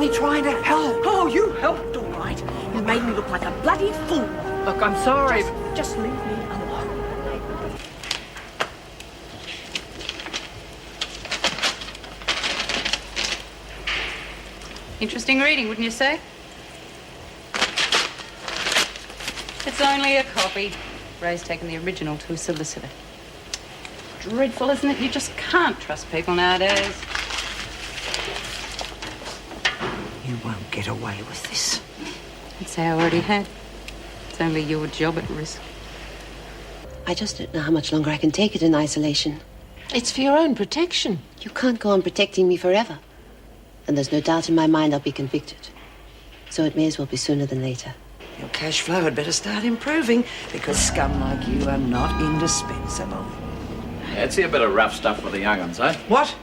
only trying to help. Oh, you helped, all right. You made me look like a bloody fool. Look, I'm sorry. Just leave me alone. Interesting reading, wouldn't you say? It's only a copy. Ray's taken the original to a solicitor. Dreadful, isn't it? You just can't trust people nowadays. You won't get away with this. I'd say I already had. It's only your job at risk. I just don't know how much longer I can take it in isolation. It's for your own protection. You can't go on protecting me forever. And there's no doubt in my mind I'll be convicted. So it may as well be sooner than later. Your cash flow had better start improving, because scum like you are not indispensable. Yeah, it's a bit of rough stuff for the young uns, eh? What?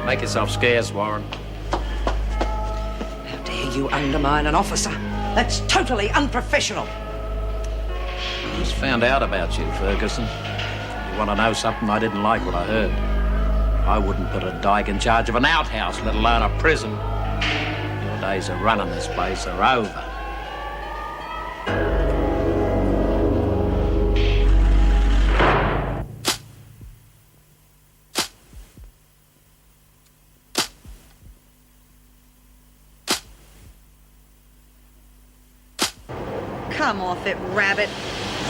Make yourself scarce, Warren. How dare you undermine an officer? That's totally unprofessional. I just found out about you, Ferguson. You want to know something? I didn't like what I heard. I wouldn't put a dyke in charge of an outhouse, let alone a prison. Your days of running this place are over. Come off it, rabbit.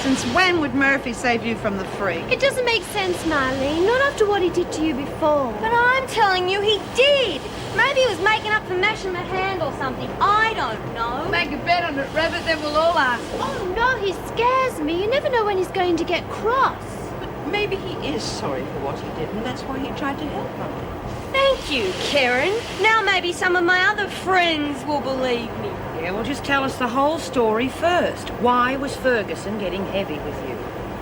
Since when would Murphy save you from the freak? It doesn't make sense, Marlene. Not after what he did to you before. But I'm telling you, he did. Maybe he was making up for mashing my hand or something. I don't know. Make a bet on it, Rabbit, then we'll all ask. Oh, no, he scares me. You never know when he's going to get cross. But maybe he is sorry for what he did, and that's why he tried to help her. Thank you, Karen. Now maybe some of my other friends will believe me. Yeah, well, just tell us the whole story first. Why was Ferguson getting heavy with you?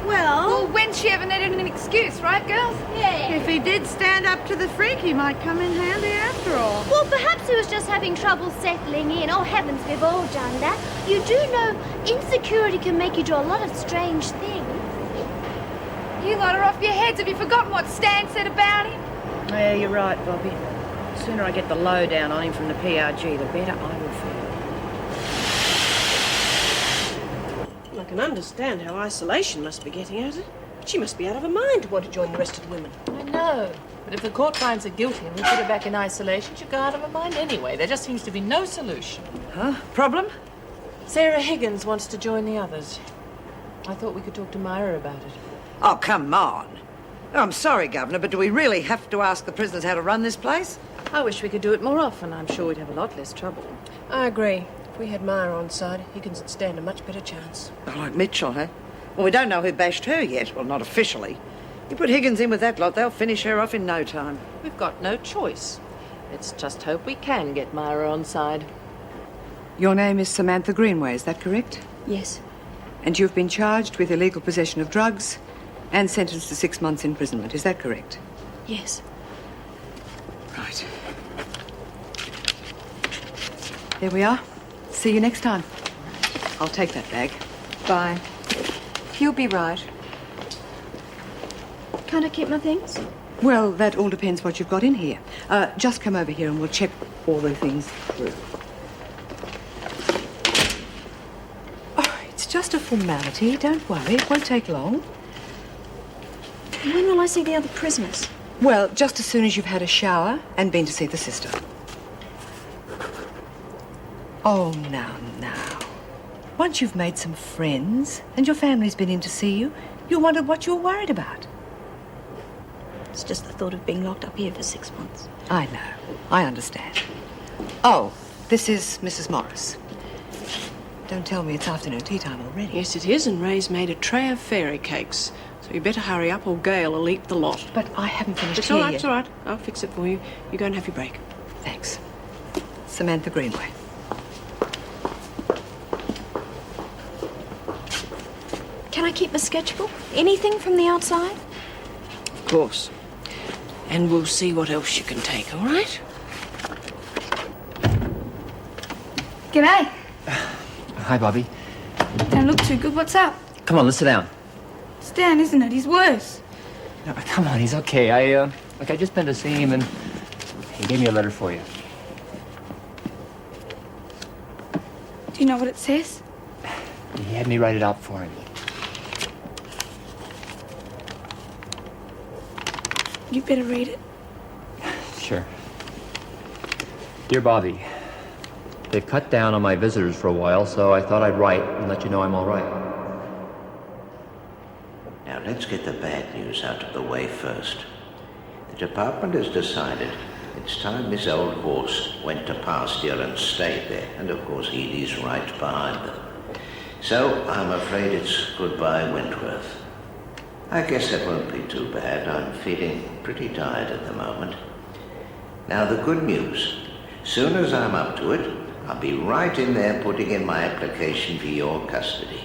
Well, when she ever needed an excuse, right, girls? Yeah. If he did stand up to the freak, he might come in handy after all. Well, perhaps he was just having trouble settling in. Oh, heavens, we've all done that. You do know insecurity can make you do a lot of strange things. You lot are off your heads. Have you forgotten what Stan said about him? Yeah, you're right, Bobby. The sooner I get the lowdown on him from the PRG, the better I will feel. I can understand how isolation must be getting at her. But she must be out of her mind to want to join the rest of the women. I know. But if the court finds her guilty and we put her back in isolation, she'll go out of her mind anyway. There just seems to be no solution. Huh? Problem? Sarah Higgins wants to join the others. I thought we could talk to Myra about it. Oh, come on. Oh, I'm sorry, Governor, but do we really have to ask the prisoners how to run this place? I wish we could do it more often. I'm sure we'd have a lot less trouble. I agree. If we had Myra on side, Higgins would stand a much better chance. Oh, like Mitchell, huh? Well, we don't know who bashed her yet. Well, not officially. You put Higgins in with that lot, they'll finish her off in no time. We've got no choice. Let's just hope we can get Myra on side. Your name is Samantha Greenway, is that correct? Yes. And you've been charged with illegal possession of drugs and sentenced to 6 months imprisonment, is that correct? Yes. Right. There we are. See you next time. I'll take that bag. Bye. You'll be right. Can't I keep my things? Well, that all depends what you've got in here. Just come over here and we'll check all the things through. Oh, it's just a formality. Don't worry. It won't take long. When will I see the other prisoners? Well, just as soon as you've had a shower and been to see the sister. Oh, now. Once you've made some friends and your family's been in to see you, you'll wonder what you're worried about. It's just the thought of being locked up here for 6 months. I know. I understand. Oh, this is Mrs. Morris. Don't tell me it's afternoon tea time already. Yes, it is, and Ray's made a tray of fairy cakes. So you better hurry up or Gail will eat the lot. But I haven't finished It's here all right, yet. it's all right. I'll fix it for you. You go and have your break. Thanks. Samantha Greenway. Can I keep my sketchbook? Anything from the outside? Of course. And we'll see what else you can take, all right? G'day. Hi, Bobby. Don't look too good. What's up? Come on, let's sit down. Stan, isn't it? He's worse. No, come on, he's okay. I just been to see him and he gave me a letter for you. Do you know what it says? He had me write it out for him. You better read it. Sure. Dear Bobby, they've cut down on my visitors for a while, so I thought I'd write and let you know I'm all right. Now, let's get the bad news out of the way first. The department has decided it's time this old horse went to pasture and stayed there, and of course Edie's right behind them. So, I'm afraid it's goodbye Wentworth. I guess that won't be too bad. I'm feeling pretty tired at the moment. Now, the good news. Soon as I'm up to it, I'll be right in there putting in my application for your custody.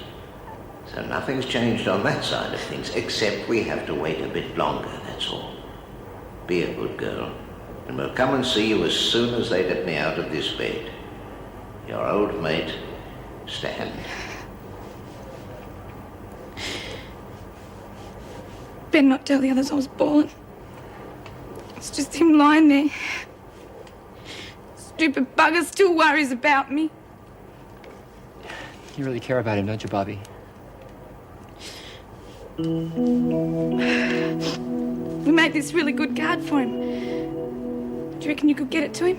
So nothing's changed on that side of things, except we have to wait a bit longer, that's all. Be a good girl, and we'll come and see you as soon as they let me out of this bed. Your old mate, Stan. Better not tell the others I was bawling. It's just him lying there. Stupid bugger still worries about me. You really care about him, don't you, Bobby? We made this really good card for him. Do you reckon you could get it to him?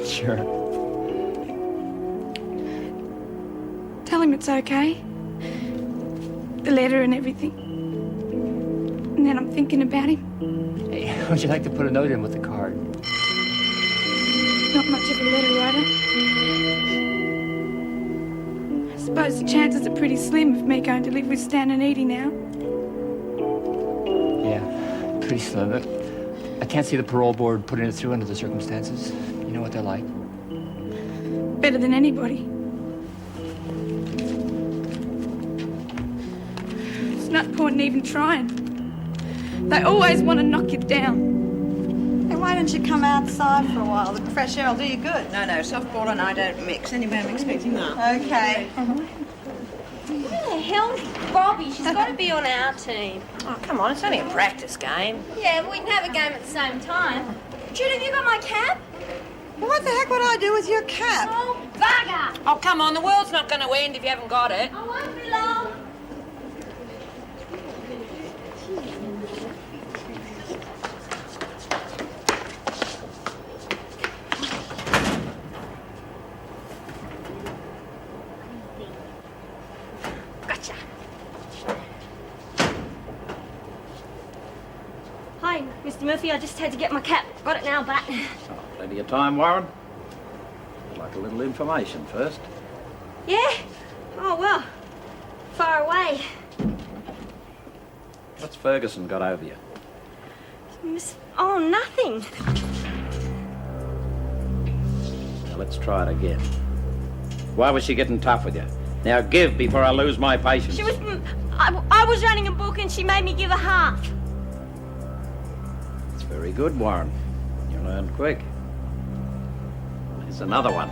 Sure. Tell him it's okay. The letter and everything. And then I'm thinking about him. Hey, would you like to put a note in with the card? Not much of a letter writer. I suppose the chances are pretty slim of me going to live with Stan and Edie now. Yeah, pretty slim. I can't see the parole board putting it through under the circumstances. You know what they're like. Better than anybody. It's not point in even trying. They always want to knock you down. Hey, why don't you come outside for a while? The fresh air will do you good. No, softball and I don't mix. Anyway, I'm expecting that. Okay. Where the hell's Bobby? She's got to be on our team. Oh, come on, it's only a practice game. Yeah, but we can have a game at the same time. Jude, have you got my cap? Well, what the heck would I do with your cap? Oh, bugger! Oh, come on, the world's not going to end if you haven't got it. I won't be long. Gotcha. Hi, Mr. Murphy. I just had to get my cap. Got it now, but... Oh, plenty of time, Warren. I'd like a little information first. Yeah? Oh, well. Far away. What's Ferguson got over you? Oh, nothing. Now, let's try it again. Why was she getting tough with you? Now give before I lose my patience. She was... I was running a book and she made me give her half. It's very good, Warren. You learned quick. Here's another one.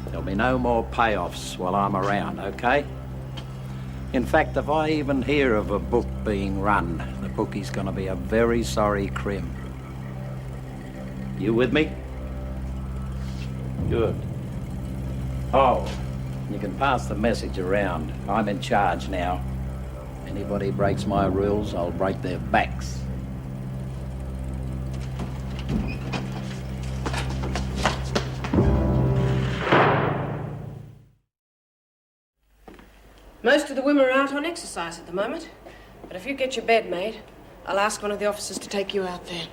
There'll be no more payoffs while I'm around, okay? In fact, if I even hear of a book being run, the bookie's gonna be a very sorry crim. You with me? Good. Oh, you can pass the message around. I'm in charge now. Anybody breaks my rules, I'll break their backs. Most of the women are out on exercise at the moment. But if you get your bed made, I'll ask one of the officers to take you out there.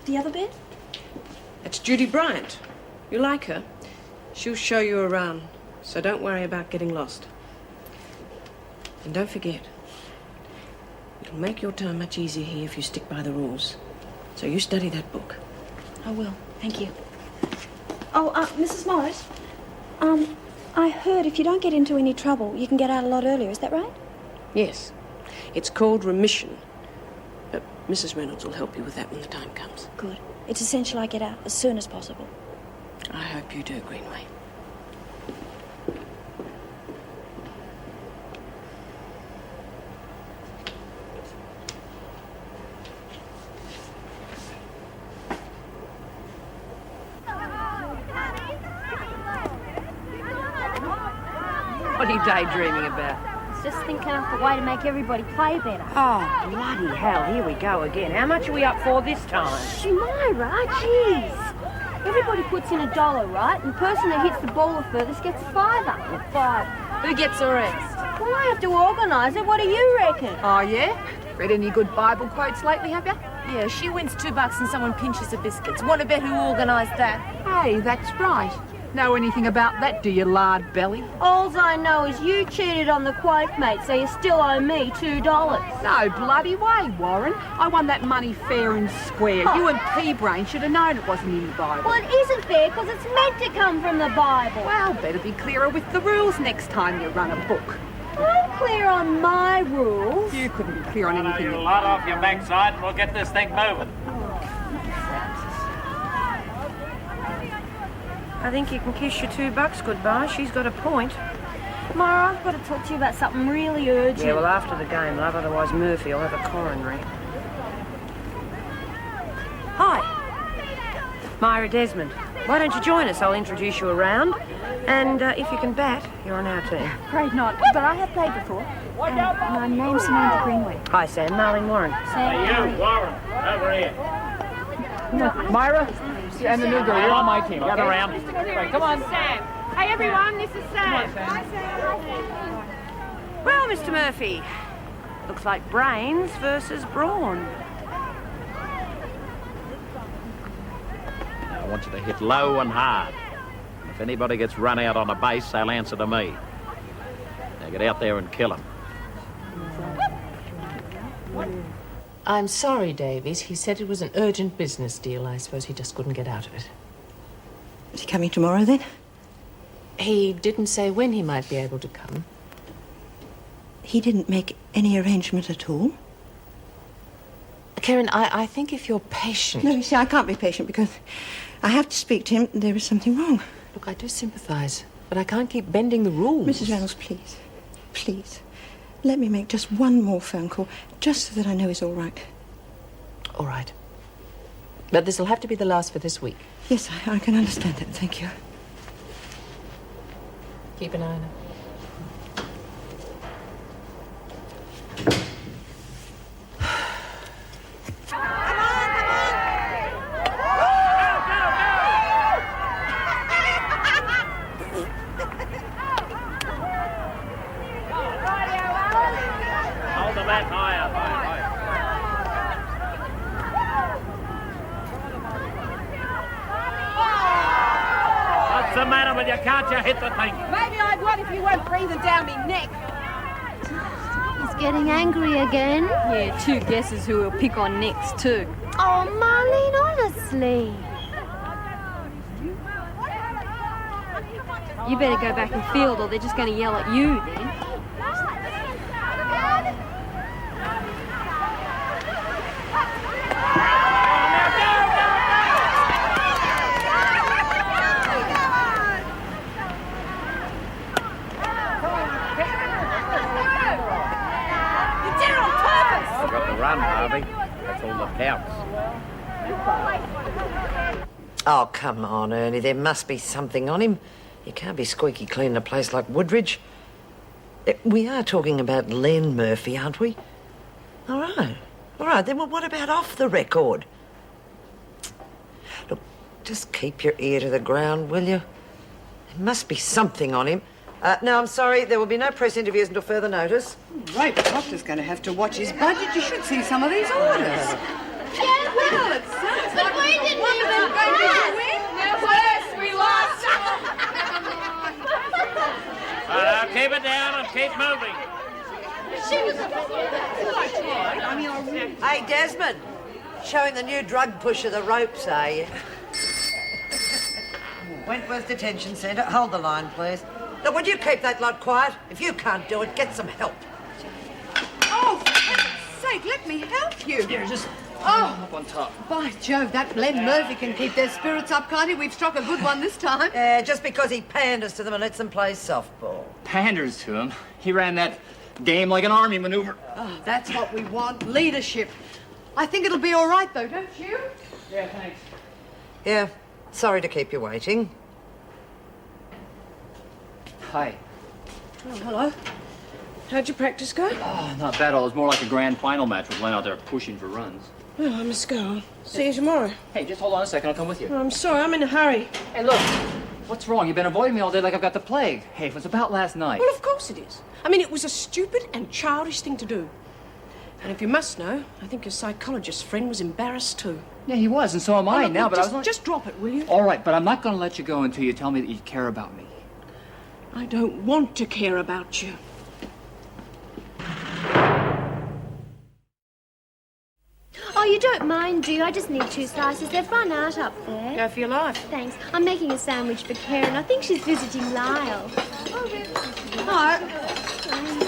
The other bed? It's Judy Bryant. You like her? She'll show you around, so don't worry about getting lost. And don't forget, it'll make your time much easier here if you stick by the rules. So you study that book. I will. Thank you. Oh, Mrs. Morris, I heard if you don't get into any trouble, you can get out a lot earlier. Is that right? Yes. It's called remission. But Mrs. Reynolds will help you with that when the time comes. Good. It's essential I get out as soon as possible. I hope you do, Greenway. daydreaming about? It's just thinking up a way to make everybody play better. Oh, bloody hell, here we go again. How much are we up for this time? Shh, Myra, jeez. Everybody puts in $1, right? And the person that hits the ball the furthest gets a fiver. Five. Who gets the rest? Well, I have to organise it. What do you reckon? Oh, yeah? Read any good Bible quotes lately, have you? Yeah, she wins $2 and someone pinches the biscuits. Want to bet who organised that? Hey, that's right. Know anything about that, do you, lard belly? All I know is you cheated on the quote, mate, so you still owe me $2. No bloody way, Warren. I won that money fair and square. You and P-Brain should have known it wasn't in the Bible. Well, it isn't fair because it's meant to come from the Bible. Well, better be clearer with the rules next time you run a book. I'm clear on my rules. You couldn't be clear on anything. You lot off your backside and we'll get this thing moving. I think you can kiss your $2 goodbye. She's got a point. Myra, I've got to talk to you about something really urgent. Yeah, well, after the game, love, otherwise Murphy will have a coronary. Hi. Myra Desmond. Why don't you join us? I'll introduce you around. And if you can bat, you're on our team. Afraid not, but I have played before. My name's Samantha Greenway. Hi, Sam. Marlene Warren. Hey, you, Warren, over here. Myra and the new girl, you're on my team. Get around. Right, come on. Sam. Hey, everyone, this is Sam. Well, Mr. Murphy, looks like brains versus brawn. I want you to hit low and hard. If anybody gets run out on a base, they'll answer to me. Now get out there and kill him. I'm sorry, Davies. He said it was an urgent business deal. I suppose he just couldn't get out of it. Is he coming tomorrow, then? He didn't say when he might be able to come. He didn't make any arrangement at all? Karen, I think if you're patient... No, you see, I can't be patient because I have to speak to him. There is something wrong. Look, I do sympathise, but I can't keep bending the rules. Mrs. Reynolds, please. Please. Let me make just one more phone call, just so that I know he's all right. All right. But this'll have to be the last for this week. Yes, I can understand that. Thank you. Keep an eye on him. Hold the bat higher. What's the matter with you? Can't you hit the thing? Maybe I would if you weren't breathing down me neck. He's getting angry again. Yeah, two guesses who will pick on next, too. Oh, Marlene, honestly. You better go back and field or they're just going to yell at you then. Got the run, Harvey. That's all that counts. Oh, come on, Ernie. There must be something on him. You can't be squeaky clean in a place like Woodridge. We are talking about Len Murphy, aren't we? All right. All right, then well, what about off the record? Look, just keep your ear to the ground, will you? There must be something on him. No, I'm sorry. There will be no press interviews until further notice. Right, the doctor's going to have to watch his budget. You should see some of these orders. Yeah, well, it's but we didn't even Yes, we lost. Now keep it down and keep moving. Hey, Desmond. Showing the new drug pusher the ropes, are you? Wentworth Detention Centre. Hold the line, please. Now, would you keep that lot quiet? If you can't do it, get some help. Oh, for heaven's sake, let me help you. Here, just up on top. By Jove, that Len Murphy can keep their spirits up, can't he? We've struck a good one this time. Just because he panders to them and lets them play softball. Panders to him. He ran that game like an army maneuver. Oh, that's what we want, leadership. I think it'll be all right, though, don't you? Yeah, thanks. Yeah, sorry to keep you waiting. Hi. Oh, hello. How'd your practice go? Oh, not bad. It was more like a grand final match with Len out there pushing for runs. Well, I must go. See you tomorrow. Hey, just hold on a second. I'll come with you. Oh, I'm sorry, I'm in a hurry. Hey, look. What's wrong? You've been avoiding me all day like I've got the plague. Hey, it was about last night. Well, of course it is. I mean, it was a stupid and childish thing to do. And if you must know, I think your psychologist friend was embarrassed too. Yeah, he was, and so am I now, but I was only... Just drop it, will you? All right, but I'm not going to let you go until you tell me that you care about me. I don't want to care about you. Oh, you don't mind, do you? I just need 2 slices. They've run out up there. Go for your life. Thanks. I'm making a sandwich for Karen. I think she's visiting Lyle. Hi.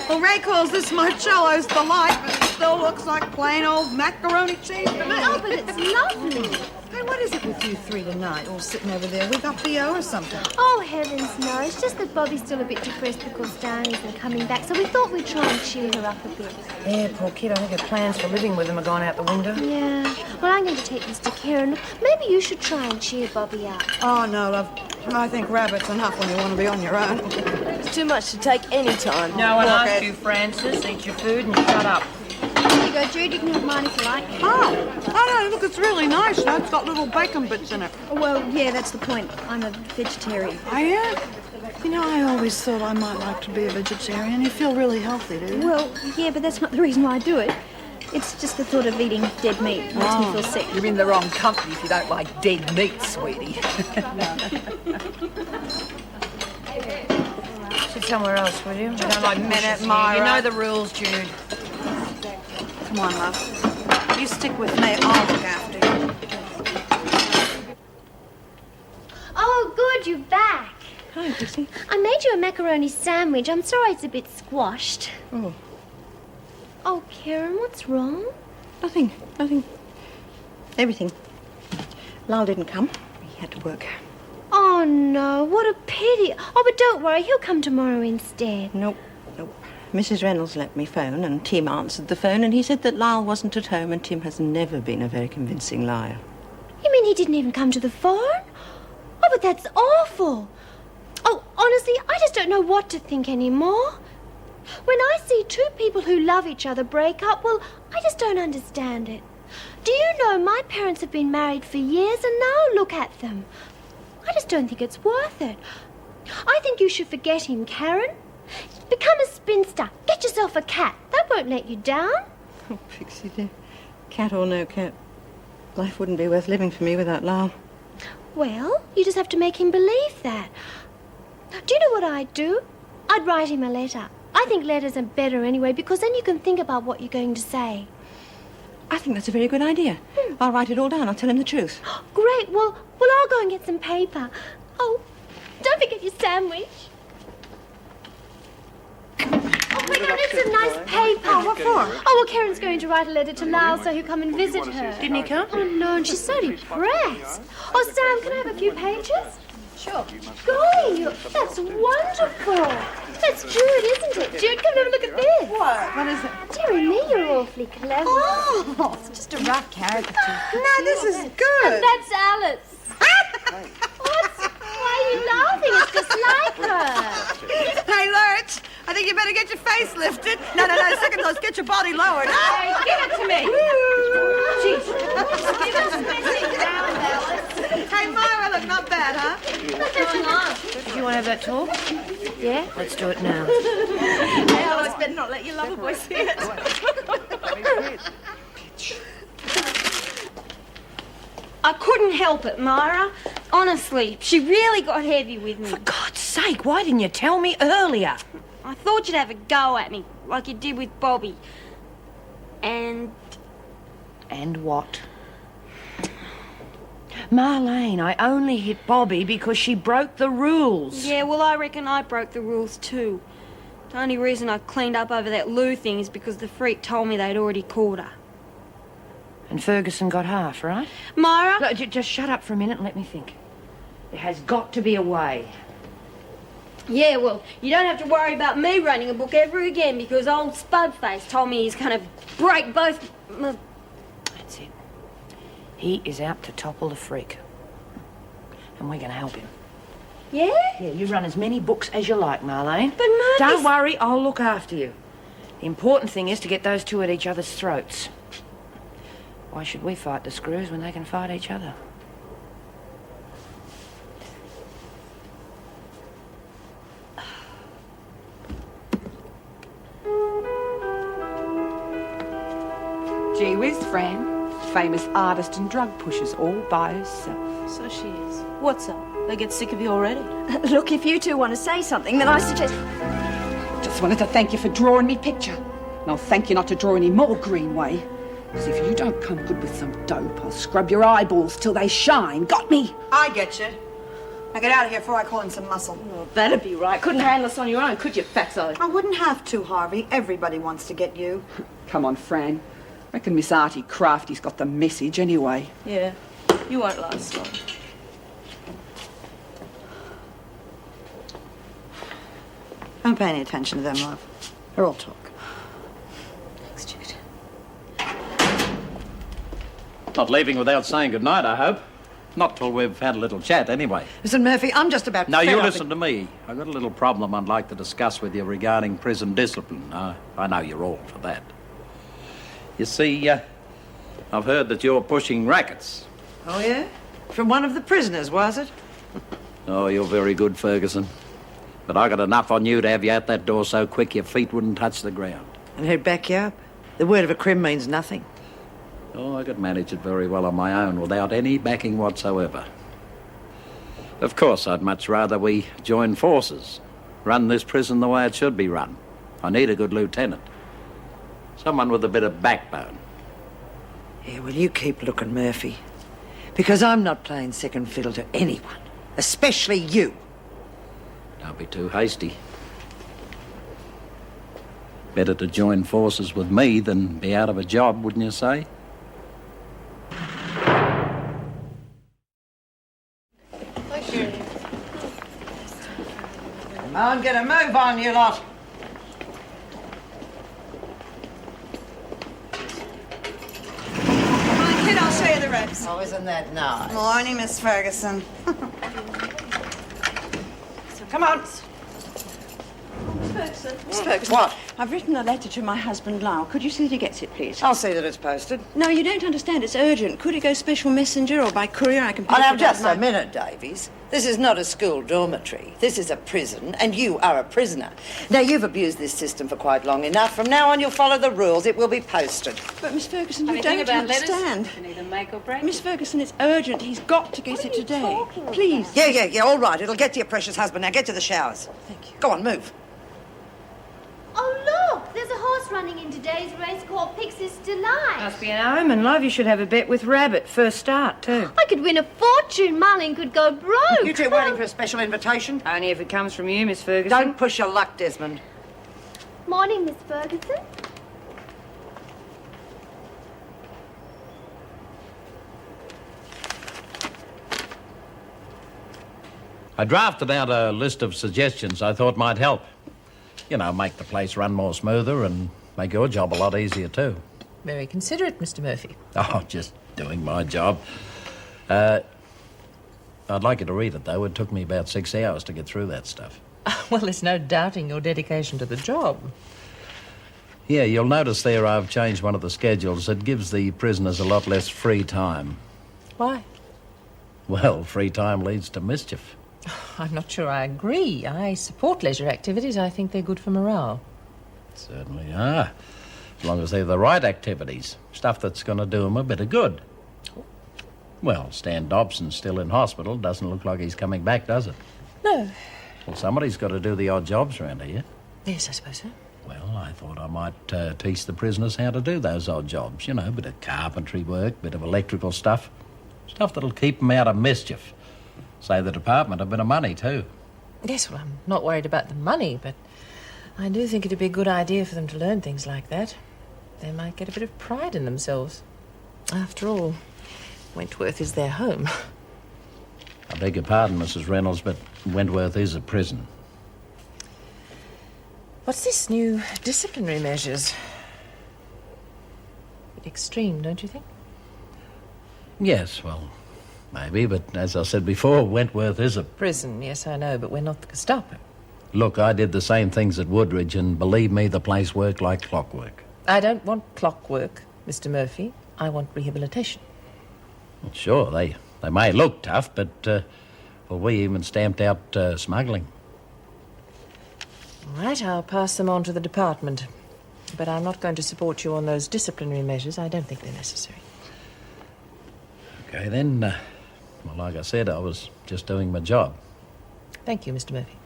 Well, Ray calls this Marcello's delight, but it still looks like plain old macaroni cheese to me. Oh, but it's lovely. Hey, what is it with you three tonight, all sitting over there? We got BO or something? Oh, heavens, no. It's just that Bobby's still a bit depressed because Diane isn't coming back, so we thought we'd try and cheer her up a bit. Yeah, poor kid. I think her plans for living with him are gone out the window. Yeah. Well, I'm going to take this to Karen. Maybe you should try and cheer Bobby up. Oh, no, love. I think rabbit's enough when you want to be on your own. It's too much to take any time. No one asked you, Francis. Eat your food and shut up. Here you go, Jude. You can have mine if you like. Oh, no, look, it's really nice. You know, it's got little bacon bits in it. Well, yeah, that's the point. I'm a vegetarian. Oh, yeah? You know, I always thought I might like to be a vegetarian. You feel really healthy, do you? Well, yeah, but that's not the reason why I do it. It's just the thought of eating dead meat makes me feel sick. You're in the wrong company if you don't like dead meat, sweetie. Sit somewhere else, will you? I don't like minute, Myra. Myra. You know the rules, Jude. Come on, love. You stick with me. I'll look after you. Oh, good. You're back. Hi, Dixie. I made you a macaroni sandwich. I'm sorry it's a bit squashed. Oh. Oh, Karen, what's wrong? Nothing. Everything. Lyle didn't come. He had to work. Oh, no. What a pity. Oh, but don't worry. He'll come tomorrow instead. Nope. Mrs. Reynolds let me phone, and Tim answered the phone, and he said that Lyle wasn't at home, and Tim has never been a very convincing liar. You mean he didn't even come to the phone? Oh, but that's awful. Oh, honestly, I just don't know what to think anymore. When I see 2 people who love each other break up, well, I just don't understand it. Do you know my parents have been married for years and now look at them? I just don't think it's worth it. I think you should forget him, Karen. Become a spinster. Get yourself a cat. That won't let you down. Oh, Pixie dear. Cat or no cat, life wouldn't be worth living for me without Lyle. Well, you just have to make him believe that. Do you know what I'd do? I'd write him a letter. I think letters are better anyway, because then you can think about what you're going to say. I think that's a very good idea. I'll write it all down. I'll tell him the truth. Great. Well, I'll go and get some paper. Oh, don't forget your sandwich. Oh, quick, I need some nice paper. What for? Oh, well, Karen's going to write a letter to Lyle so he'll come and visit her. Didn't he come? Oh, no, and she's so depressed. Oh, Sam, can I have a few pages? Sure. Golly, that's wonderful. That's Jude, isn't it? Jude, come and have a look at this. What is it? Dearie me, you're awfully clever. Oh, it's just a rough caricature. No, this is good. And that's Alice. Why are you laughing? It's just like her. Hey, Lurch, I think you better get your face lifted. No, second thoughts, get your body lowered. Hey, give it to me. Jeez. Give us messing down, Alice. Hey, Myra, look, not bad, huh? What's going on? Do you want to have that talk? Yeah? Let's do it now. Hey, Alice, better not let your lover boy see it. I couldn't help it, Myra. Honestly, she really got heavy with me. For God's sake, why didn't you tell me earlier? I thought you'd have a go at me, like you did with Bobby. And And what? Marlene, I only hit Bobby because she broke the rules. yeah, well, I reckon I broke the rules too. The only reason I cleaned up over that Lou thing is because the freak told me they'd already caught her. And Ferguson got half, right? Myra? Look, just shut up for a minute and let me think. There has got to be a way. Yeah, well, you don't have to worry about me running a book ever again because old Spudface told me he's going to break both... That's it. He is out to topple the freak. And we're going to help him. Yeah? Yeah, you run as many books as you like, Marlene. But Murphy's... Don't worry, I'll look after you. The important thing is to get those two at each other's throats. Why should we fight the screws when they can fight each other? Gee whiz, Fran. Famous artist and drug pushers all by herself. So she is. What's up? They get sick of you already? Look, if you two want to say something, then I suggest... Just wanted to thank you for drawing me picture. And I'll thank you not to draw any more Greenway. Because if you don't come good with some dope, I'll scrub your eyeballs till they shine. Got me? I get you. Now get out of here before I call in some muscle. Oh, that'd be right. Couldn't handle us on your own, could you, fatso? I wouldn't have to, Harvey. Everybody wants to get you. Come on, Fran. Reckon Miss Artie Crafty's got the message anyway. Yeah, you won't last long. Don't pay any attention to them, love. They're all talk. Thanks, Jude. Not leaving without saying goodnight, I hope. Not till we've had a little chat, anyway. Listen, Murphy, I'm just about... No, you listen to me. I've got a little problem I'd like to discuss with you regarding prison discipline. I know you're all for that. You see, I've heard that you're pushing rackets. Oh, yeah? From one of the prisoners, was it? Oh, you're very good, Ferguson. But I got enough on you to have you out that door so quick your feet wouldn't touch the ground. And who'd back you up? The word of a crim means nothing. Oh, I could manage it very well on my own without any backing whatsoever. Of course, I'd much rather we join forces, run this prison the way it should be run. I need a good lieutenant. Someone with a bit of backbone. Yeah, well, you keep looking, Murphy. Because I'm not playing second fiddle to anyone. Especially you. Don't be too hasty. Better to join forces with me than be out of a job, wouldn't you say? Come on, get a move on, you lot. Kid, I'll show you the ropes. Oh, isn't that nice? Morning, Miss Ferguson. Come on. Miss Ferguson. What? I've written a letter to my husband, Lyle. Could you see that he gets it, please? I'll see that it's posted. No, you don't understand. It's urgent. Could it go special messenger or by courier? I can... Oh, now, just a minute, Davies. This is not a school dormitory. This is a prison, and you are a prisoner. Now, you've abused this system for quite long enough. From now on, you'll follow the rules. It will be posted. But, Miss Ferguson, you Anything don't about understand. letters? You need a make or break. Miss Ferguson, it's urgent. He's got to get it today. Please. Yeah, all right. It'll get to your precious husband. Now, get to the showers. Thank you. Go on, move. Oh, look! There's a horse running in today's race called Pixie's Delight. Must be an omen, love. You should have a bet with Rabbit. First start, too. I could win a fortune. Marlene could go broke. You two waiting for a special invitation? Only if it comes from you, Miss Ferguson. Don't push your luck, Desmond. Morning, Miss Ferguson. I drafted out a list of suggestions I thought might help. You know, make the place run more smoother and make your job a lot easier, too. Very considerate, Mr. Murphy. Oh, just doing my job. I'd like you to read it, though. It took me about 6 hours to get through that stuff. Well, there's no doubting your dedication to the job. Yeah, you'll notice there I've changed one of the schedules. It gives the prisoners a lot less free time. Why? Well, free time leads to mischief. I'm not sure I agree. I support leisure activities. I think they're good for morale. Certainly are. As long as they're the right activities. Stuff that's going to do them a bit of good. Well, Stan Dobson's still in hospital. Doesn't look like he's coming back, does it? No. Well, somebody's got to do the odd jobs around here. Yes, I suppose so. Well, I thought I might teach the prisoners how to do those odd jobs. You know, a bit of carpentry work, bit of electrical stuff. Stuff that'll keep them out of mischief. Save the department a bit of money, too. Yes, well, I'm not worried about the money, but I do think it'd be a good idea for them to learn things like that. They might get a bit of pride in themselves. After all, Wentworth is their home. I beg your pardon, Mrs. Reynolds, but Wentworth is a prison. What's this new disciplinary measures? Bit extreme, don't you think? Yes, well, Maybe, but as I said before, Wentworth is a... Prison, yes, I know, but we're not the Gestapo. Look, I did the same things at Woodridge, and believe me, the place worked like clockwork. I don't want clockwork, Mr. Murphy. I want rehabilitation. Well, sure, they may look tough, but, well, we even stamped out smuggling. All right, I'll pass them on to the department. But I'm not going to support you on those disciplinary measures. I don't think they're necessary. Okay, then, well, like I said, I was just doing my job. Thank you, Mr. Murphy.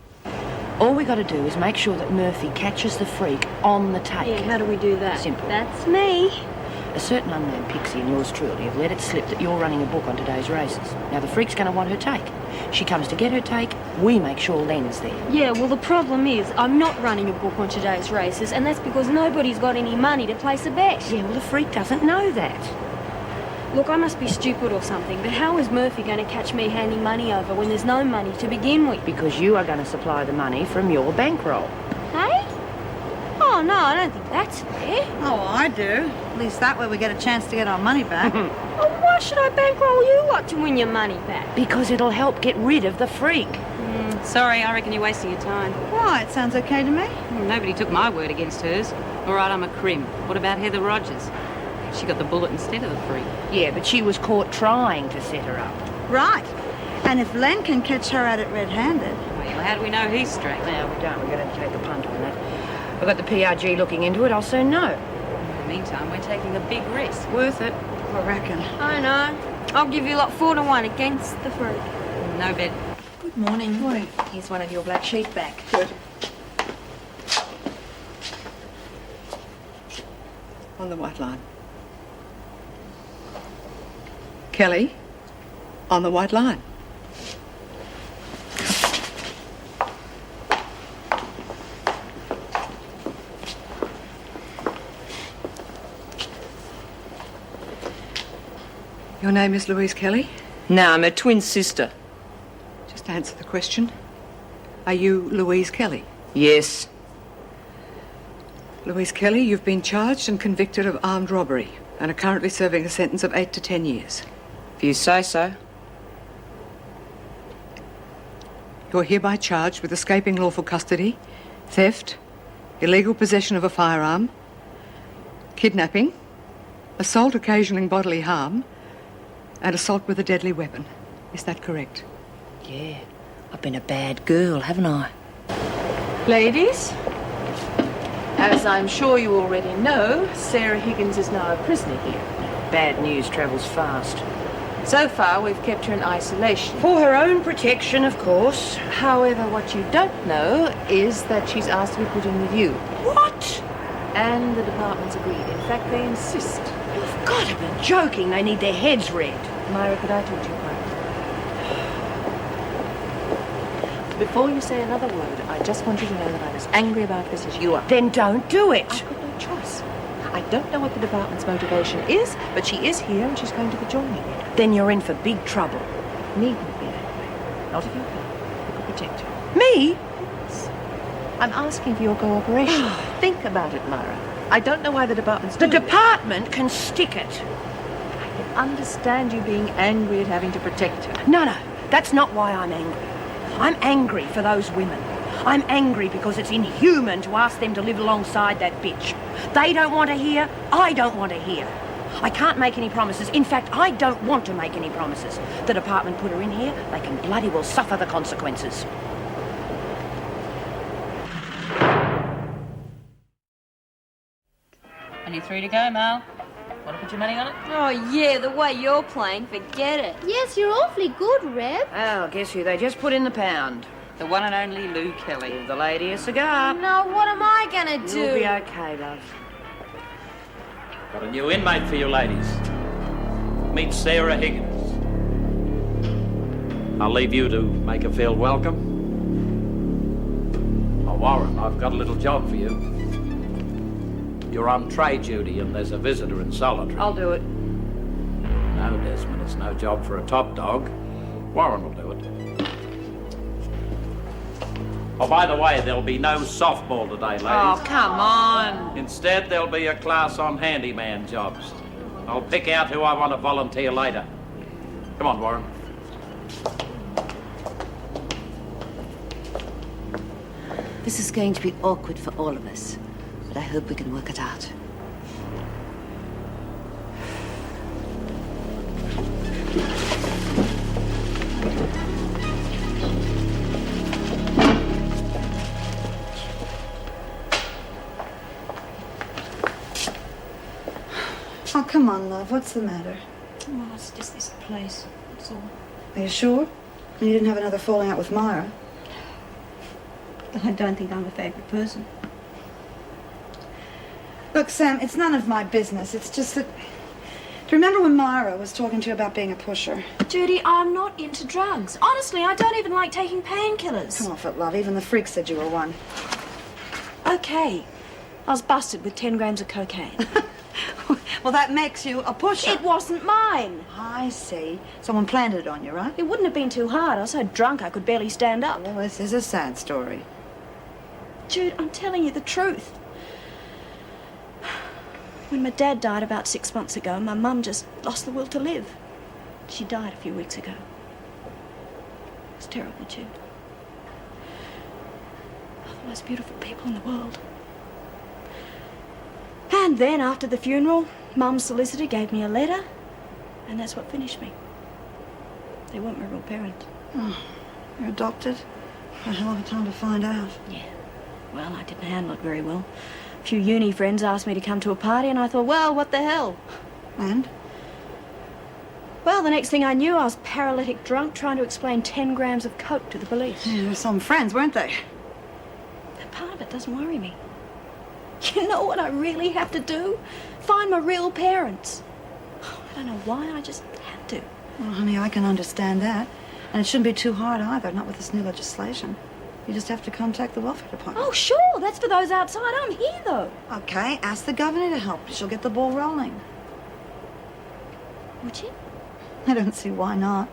All we got to do is make sure that Murphy catches the freak on the take. Yeah, how do we do that? Simple. That's me. A certain unnamed pixie and yours truly have let it slip that you're running a book on today's races. Now, the freak's going to want her take. She comes to get her take, we make sure Len's there. Yeah, well, the problem is I'm not running a book on today's races, and that's because nobody's got any money to place a bet. Yeah, well, the freak doesn't know that. Look, I must be stupid or something, but how is Murphy going to catch me handing money over when there's no money to begin with? Because you are going to supply the money from your bankroll. Hey? Oh, no, I don't think that's fair. Oh, I do. At least that way we get a chance to get our money back. Well, why should I bankroll you lot to win your money back? Because it'll help get rid of the freak. Sorry, I reckon you're wasting your time. Why? It sounds okay to me. Nobody took my word against hers. All right, I'm a crim. What about Heather Rogers? She got the bullet instead of the freak. Yeah, but she was caught trying to set her up. Right. And if Len can catch her at it red-handed... Well, how do we know he's straight? No, we don't. We're going to take a punt on that. I've got the PRG looking into it. I'll soon know. In the meantime, we're taking a big risk. Worth it. I reckon. I know. I'll give you lot 4-1 against the freak. No bet. Good morning. Morning. Here's one of your black sheep back. Good. On the white line. Kelly, on the white line. Your name is Louise Kelly? No, I'm her twin sister. Just answer the question. Are you Louise Kelly? Yes. Louise Kelly, you've been charged and convicted of armed robbery and are currently serving a sentence of 8 to 10 years. If you say so. You're hereby charged with escaping lawful custody, theft, illegal possession of a firearm, kidnapping, assault occasioning bodily harm, and assault with a deadly weapon. Is that correct? Yeah. I've been a bad girl, haven't I? Ladies, as I'm sure you already know, Sarah Higgins is now a prisoner here. Bad news travels fast. So far, we've kept her in isolation. For her own protection, of course. However, what you don't know is that she's asked to be put in with you. What? And the department's agreed. In fact, they insist. You've got to be joking. They need their heads read. Myra, could I talk to you privately? Before you say another word, I just want you to know that I'm as angry about this as you are. Then don't do it. I've got no choice. I don't know what the department's motivation is, but she is here and she's going to join me here. Then you're in for big trouble. Needn't be that way. Not if you can. You can protect her. Me? Yes. I'm asking for your cooperation. Think about it, Myra. I don't know why the department's The doing this. department can stick it. I can understand you being angry at having to protect her. No, that's not why I'm angry. I'm angry for those women. I'm angry because it's inhuman to ask them to live alongside that bitch. They don't want to hear, I don't want to hear. I can't make any promises. In fact, I don't want to make any promises. The department put her in here, they can bloody well suffer the consequences. Only 3 to go, Mal. Want to put your money on it? Oh, yeah, the way you're playing, forget it. Yes, you're awfully good, Reb. Well, guess who they just put in the pound? The one and only Lou Kelly. Give the lady a cigar. No, what am I gonna do? You'll be okay, love. Got a new inmate for you ladies. Meet Sarah Higgins. I'll leave you to make her feel welcome. Oh, Warren, I've got a little job for you. You're on trade duty and there's a visitor in solitary. I'll do it. No, Desmond, it's no job for a top dog. Warren will do it. Oh, by the way, there'll be no softball today, ladies. Oh, come on. Instead, there'll be a class on handyman jobs. I'll pick out who I want to volunteer later. Come on, Warren. This is going to be awkward for all of us, but I hope we can work it out. Oh, come on, love. What's the matter? Oh, it's just this place. That's all. Are you sure? You didn't have another falling out with Myra? I don't think I'm a favourite person. Look, Sam, it's none of my business. It's just that... Do you remember when Myra was talking to you about being a pusher? Judy, I'm not into drugs. Honestly, I don't even like taking painkillers. Come off it, love. Even the freak said you were one. Okay. I was busted with 10 grams of cocaine. Well, that makes you a pusher. It wasn't mine. I see. Someone planted it on you, right? It wouldn't have been too hard. I was so drunk I could barely stand up. Well, this is a sad story. Jude, I'm telling you the truth. When my dad died about 6 months ago, my mum just lost the will to live. She died a few weeks ago. It was terrible, Jude. Oh, the most beautiful people in the world. And then, after the funeral, Mum's solicitor gave me a letter, and that's what finished me. They weren't my real parents. Oh, you're adopted? A hell of a time to find out. Yeah. Well, I didn't handle it very well. A few uni friends asked me to come to a party, and I thought, well, what the hell? And? Well, the next thing I knew, I was paralytic drunk trying to explain 10 grams of coke to the police. Yeah, there were some friends, weren't they? That part of it doesn't worry me. You know what I really have to do? Find my real parents. I don't know why, I just have to. Well, honey, I can understand that. And it shouldn't be too hard either, not with this new legislation. You just have to contact the welfare department. Oh, sure, that's for those outside. I'm here, though. Okay, ask the governor to help. She'll get the ball rolling. Would she? I don't see why not.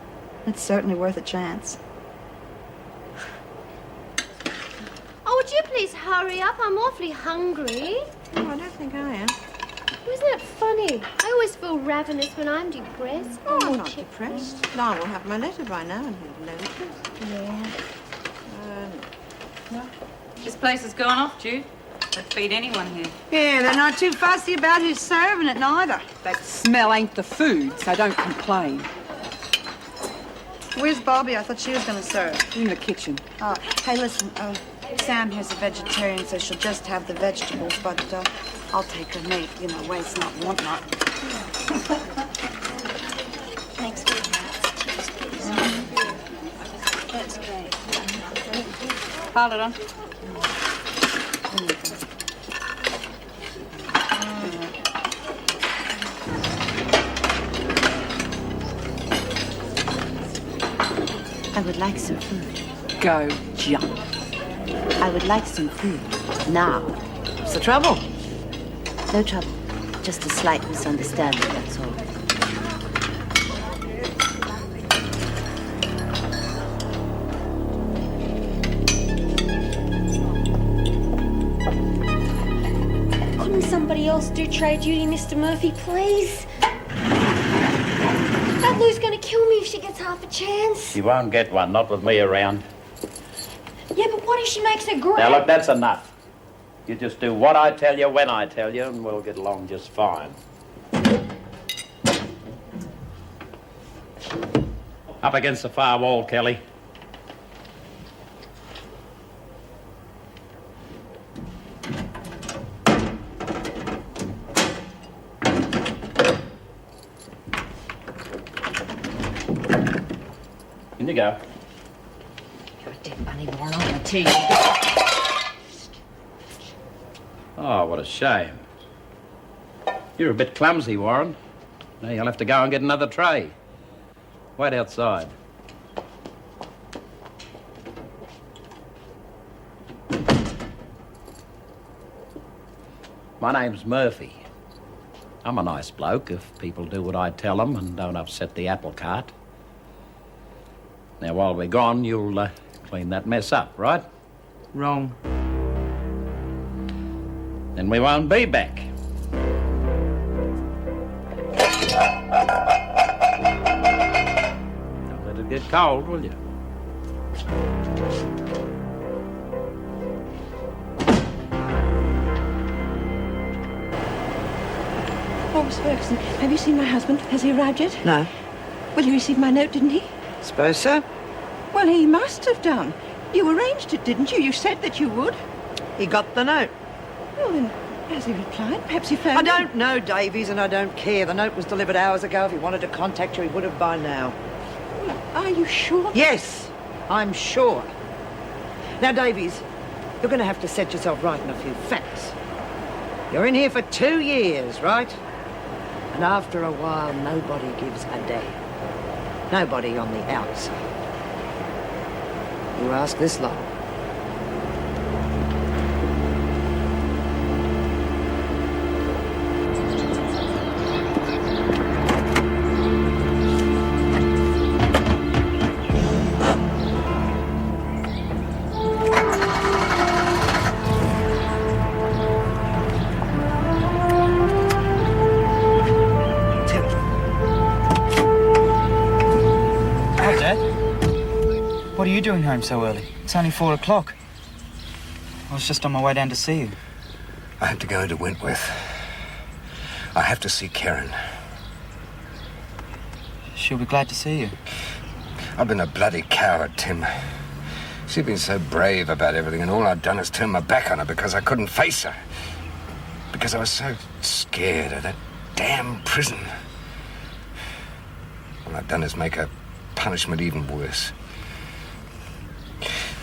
It's certainly worth a chance. Oh, would you please hurry up? I'm awfully hungry. Oh, I don't think I am. Isn't it funny? I always feel ravenous when I'm depressed. Oh, I'm not depressed. I will have my letter by now and he'll know the truth. Yeah. No. This place has gone off, Jude. They'd feed anyone here. Yeah, they're not too fussy about who's serving it, neither. That smell ain't the food, so don't complain. Where's Bobby? I thought she was going to serve. In the kitchen. Oh, hey, listen, Sam here's a vegetarian, so she'll just have the vegetables, but I'll take her meat. You know, waste not, want not. Thanks for that. That's great. Pile it on. I would like some food. Go jump. I would like some food. Now. What's the trouble? No trouble. Just a slight misunderstanding, that's all. Couldn't somebody else do trade duty, Mr. Murphy, please? That Lou's gonna kill me if she gets half a chance. You won't get one, not with me around. Yeah, but what if she makes a great... Now, look, that's enough. You just do what I tell you when I tell you, and we'll get along just fine. Up against the far wall, Kelly. In you go. You're a dead bunny born on the tea. Oh, what a shame. You're a bit clumsy, Warren. Now you'll have to go and get another tray. Wait outside. My name's Murphy. I'm a nice bloke if people do what I tell them and don't upset the apple cart. Now, while we're gone, you'll clean that mess up, right? Wrong. Then we won't be back. Don't let it get cold, will you? Oh, Miss Ferguson, have you seen my husband? Has he arrived yet? No. Well, he received my note, didn't he? Suppose so. Well, he must have done. You arranged it, didn't you? You said that you would. He got the note. Well, then, has he replied? Perhaps he phoned I don't know, Davies, and I don't care. The note was delivered hours ago. If he wanted to contact you, he would have by now. Well, are you sure? Yes, I'm sure. Now, Davies, you're going to have to set yourself right in a few facts. You're in here for 2 years, right? And after a while, nobody gives a damn. Nobody on the outside. You ask this lot. What are you doing home so early? It's only 4 o'clock. I was just on my way down to see you. I have to go into Wentworth. I have to see Karen. She'll be glad to see you. I've been a bloody coward, Tim. She's been so brave about everything, and all I've done is turn my back on her because I couldn't face her. Because I was so scared of that damn prison. All I've done is make her punishment even worse.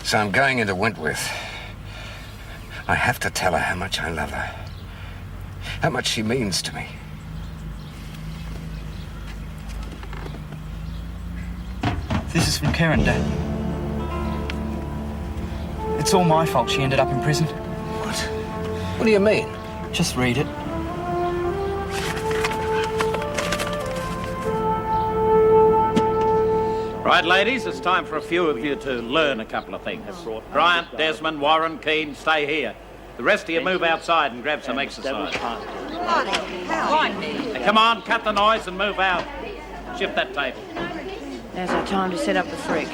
So I'm going into Wentworth. I have to tell her how much I love her. How much she means to me. This is from Karen, Dad. It's all my fault she ended up in prison. What? What do you mean? Just read it. Right, ladies, it's time for a few of you to learn a couple of things. Bryant, Desmond, Warren, Keane, stay here. The rest of you move outside and grab some exercise. Now, come on, cut the noise and move out. Shift that table. Now's our time to set up the freak.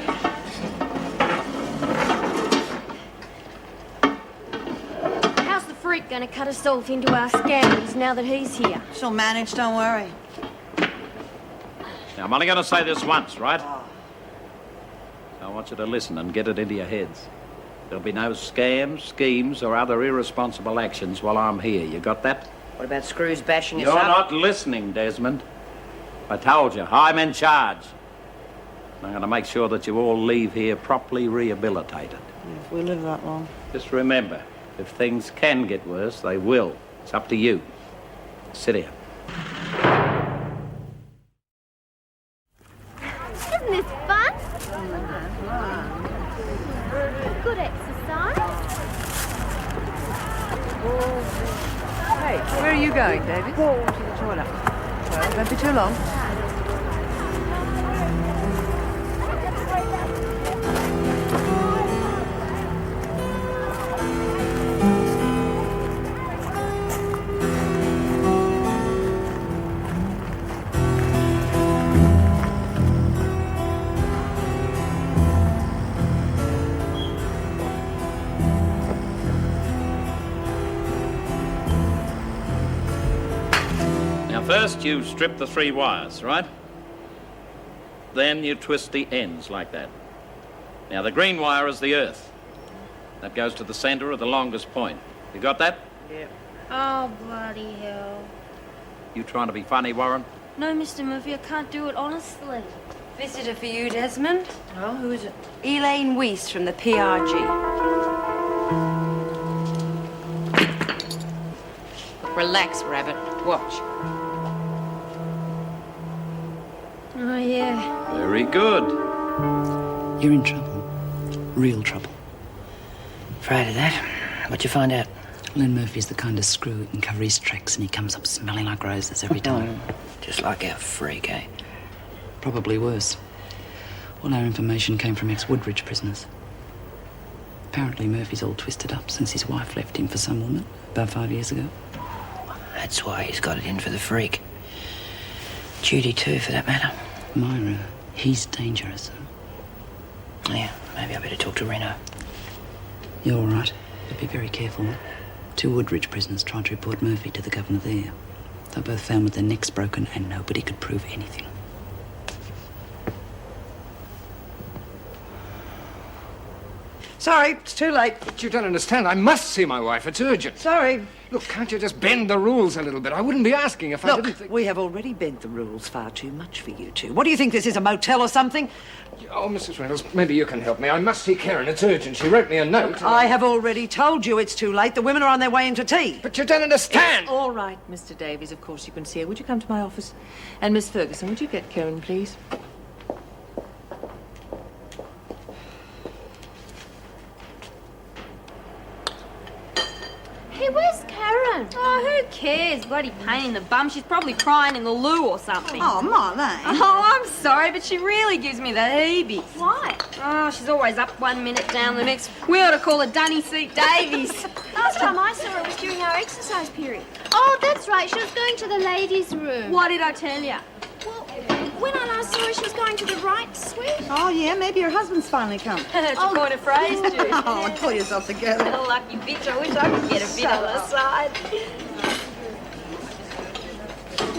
How's the freak going to cut himself into our scandals now that he's here? She'll manage, don't worry. Now, I'm only going to say this once, right? I want you to listen and get it into your heads. There'll be no scams, schemes, or other irresponsible actions while I'm here. You got that? What about Screws bashing us You're up? not listening, Desmond. I told you, I'm in charge. I'm going to make sure that you all leave here properly rehabilitated. If we live that long. Just remember, if things can get worse, they will. It's up to you. Sit here. Isn't this fun? Good exercise. Hey, where are you going, David? To the toilet. Well, don't be too long. First, you strip the 3 wires, right? Then you twist the ends like that. Now, the green wire is the earth. That goes to the center of the longest point. You got that? Yeah. Oh, bloody hell. You trying to be funny, Warren? No, Mr. Murphy, I can't do it honestly. Visitor for you, Desmond. Oh, who is it? Elaine Weiss from the PRG. Relax, Rabbit. Watch. Oh, yeah. Very good. You're in trouble. Real trouble. Afraid of that? What'd you find out? Len Murphy's the kind of screw who can cover his tracks and he comes up smelling like roses every time. Just like our freak, eh? Probably worse. All our information came from ex-Woodridge prisoners. Apparently Murphy's all twisted up since his wife left him for some woman about 5 years ago. That's why he's got it in for the freak. Judy, too, for that matter. Myra, he's dangerous. Yeah, maybe I better talk to Reno. You're all right, but be very careful. 2 Woodridge prisoners tried to report Murphy to the governor there. They were both found with their necks broken and nobody could prove anything. Sorry, it's too late. But you don't understand. I must see my wife. It's urgent. Sorry. Look, can't you just bend the rules a little bit? I wouldn't be asking if I didn't think... we have already bent the rules far too much for you two. What do you think this is, a motel or something? Oh, Mrs. Reynolds, maybe you can help me. I must see Karen. It's urgent. She wrote me a note. I have already told you it's too late. The women are on their way into tea. But you don't understand. It's all right, Mr. Davies. Of course you can see her. Would you come to my office? And Miss Ferguson, would you get Karen, please? Hey, where's Karen? Oh, who cares? Bloody pain in the bum. She's probably crying in the loo or something. Oh, Marlene. Oh, I'm sorry, but she really gives me the heebies. Why? Oh, she's always up one minute, down the next. We ought to call her Dunny Seat Davies. Last time I saw her was during our exercise period. Oh, that's right. She was going to the ladies' room. What did I tell you? Well, when I last saw her, she was going to the right suite. Oh, yeah, maybe her husband's finally come. That's a point of phrase, Jude. Oh, pull yourself together. Lucky bitch. I wish I could get a bit on the side.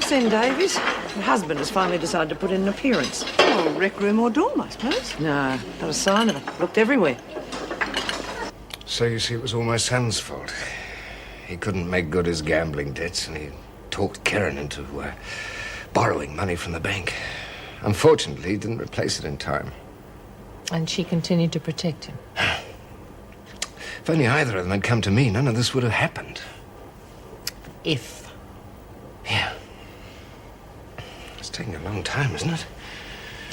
Send Davies. Her husband has finally decided to put in an appearance. Oh, rec room or dorm, I suppose. No, not a sign of it. Looked everywhere. So you see, it was all my son's fault. He couldn't make good his gambling debts, and he talked Karen into borrowing money from the bank. Unfortunately, he didn't replace it in time. And she continued to protect him. If only either of them had come to me, none of this would have happened. If. Yeah. It's taking a long time, isn't it?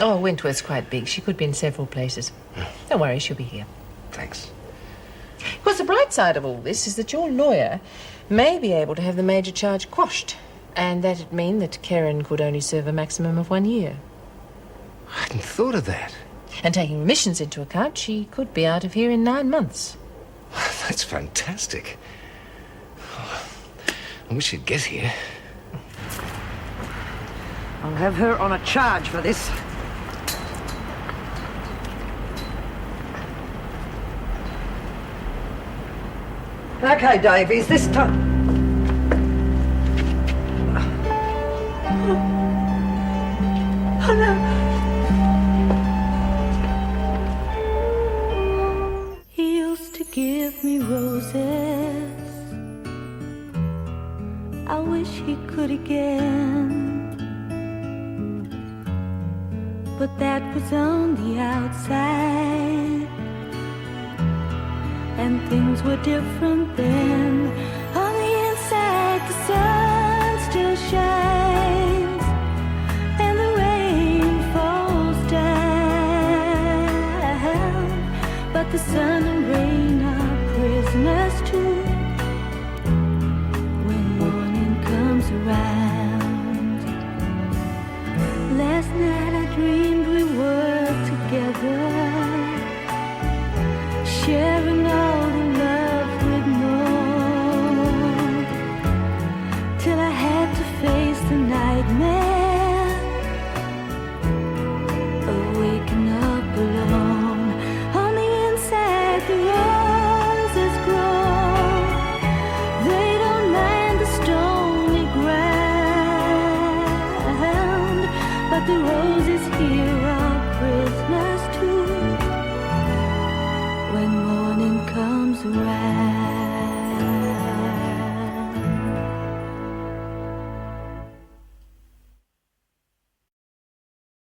Oh, Wentworth's quite big. She could be in several places. Don't worry, she'll be here. Thanks. Of course, the bright side of all this is that your lawyer may be able to have the major charge quashed, and that'd mean that Karen could only serve a maximum of 1 year. I hadn't thought of that. And taking remissions into account, she could be out of here in 9 months. That's fantastic. Oh, I wish she'd get here. I'll have her on a charge for this. Okay, Davies, this time... Oh, no. He used to give me roses. I wish he could again. But that was on the outside, and things were different then. On the inside, the sun still shines, and the rain falls down. But the sun and rain are prisoners too when morning comes around. Last night I dreamed we were together, sharing all the love we'd known, till I had to face the nightmare of waking up alone. On the inside, the roses grow. They don't mind the stony ground, but the roses here are prisoners too when morning comes around.